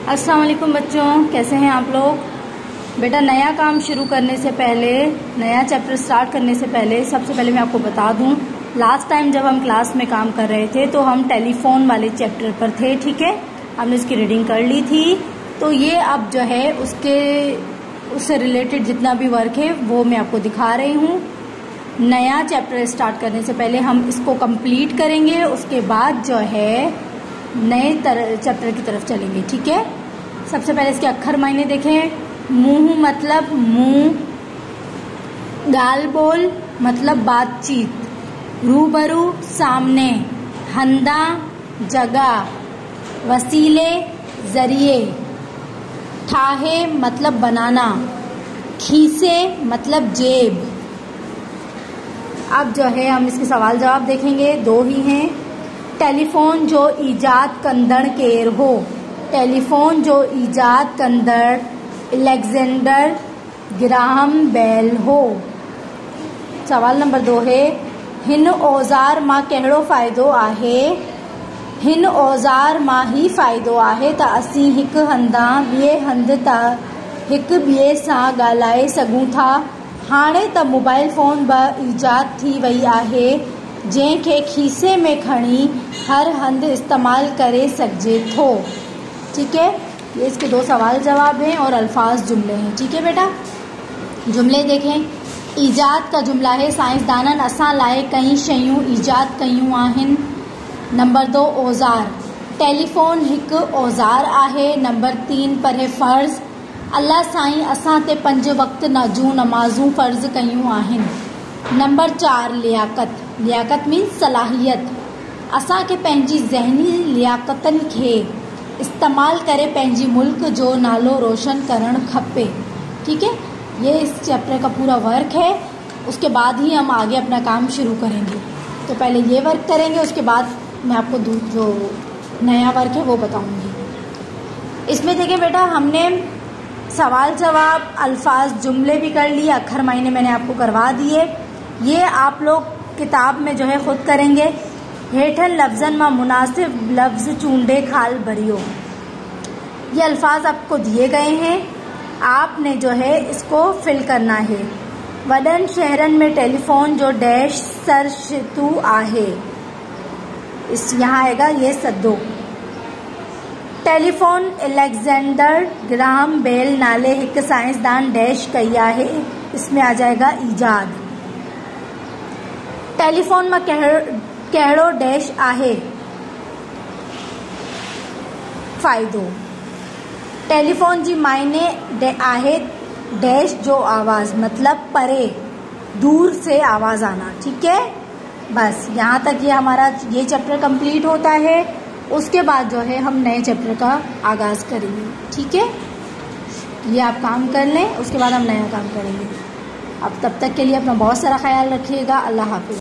अस्सलाम वालेकुम बच्चों, कैसे हैं आप लोग। बेटा नया काम शुरू करने से पहले, नया चैप्टर स्टार्ट करने से पहले सबसे पहले मैं आपको बता दूं, लास्ट टाइम जब हम क्लास में काम कर रहे थे तो हम टेलीफोन वाले चैप्टर पर थे। ठीक है, हमने उसकी रीडिंग कर ली थी। तो ये अब जो है उससे रिलेटेड जितना भी वर्क है वो मैं आपको दिखा रही हूँ। नया चैप्टर स्टार्ट करने से पहले हम इसको कंप्लीट करेंगे, उसके बाद जो है नए चैप्टर की तरफ चलेंगे। ठीक है, सबसे पहले इसके अक्षर मायने देखें। मुंह मतलब मुंह, गाल बोल मतलब बातचीत, रूबरू सामने, हंदा जगह, वसीले जरिए, ठाहे मतलब बनाना, खीसे मतलब जेब। अब जो है हम इसके सवाल जवाब देखेंगे, दो ही हैं। टेलीफोन जो ईजाद कंदड़ केर हो, टेलीफोन जो ईजाद कंदड़ अलेक्जेंडर ग्राहम बेल हो। सवाल नंबर 2 है, हिन औज़ार मां कहिड़ो फ़ाइदो आहे। हिन औज़ार मां ही फ़ाइदो आहे त असीं हिक हंधां ॿिए हंध तां हिक ॿिए सां ॻाल्हाए सघूं था। हाणे त मोबाइल फ़ोन बि ईजाद थी वई आहे, जंहिंखे खीसे में खणी हर हंध इस्तेमाल करे सघिजे थो। ठीक है, ये इसके 2 सवाल जवाब हैं और अल्फाज जुमले हैं। ठीक है बेटा, जुमले देखें। ईजाद का जुमला है, साइंसदाननि असां लाइ कई शयूं ईजाद कयूं आहिनि। नंबर 2 औज़ार, टेलीफोन हिकु औज़ार आहे। नंबर 3 पर फ़र्ज़, अल्लाह साईं असां ते 5 वक़्त जूं नमाज़ूं फ़र्ज़ कयूं आहिनि। नंबर 4 लियाकत, लियाकत मीन्स सलाहियत, असांखे पंहिंजी ज़हनी लियाकतनि खे इस्तेमाल करे पंहिंजी मुल्क जो नालो रोशन करणु खपे। ठीक है, ये इस चैप्टर का पूरा वर्क है। उसके बाद ही हम आगे अपना काम शुरू करेंगे। तो पहले ये वर्क करेंगे, उसके बाद मैं आपको जो नया वर्क है वो बताऊंगी। इसमें देखिए बेटा, हमने सवाल जवाब, अल्फाज, जुमले भी कर लिए, अक्षर मायने मैंने आपको करवा दिए। ये आप लोग किताब में जो है खुद करेंगे। हेठन लफ्ज़न मां मुनासिब लफ्ज़ चूंडे खाल भरियो, ये अल्फाज आपको दिए गए हैं, आपने जो है इसको फिल करना है। वडन शहरन में टेलीफोन जो डैश सरशितु आहे, इस यहाँ आएगा ये सदो। टेलीफोन अलेक्जेंडर ग्राहम बेल नाले एक साइंसदान डैश कई आहे, इसमें आ जाएगा ईजाद। टेलीफोन में कहिड़ो डैश आहे, फ़ाइदो। टेलीफोन जी मायने आहे डैश जो आवाज़, मतलब परे, दूर से आवाज़ आना। ठीक है, बस यहाँ तक ये हमारा ये चैप्टर कंप्लीट होता है। उसके बाद जो है हम नए चैप्टर का आगाज़ करेंगे। ठीक है, ये आप काम कर लें, उसके बाद हम नया काम करेंगे। अब तब तक के लिए अपना बहुत सारा ख्याल रखिएगा। अल्लाह हाफिज़।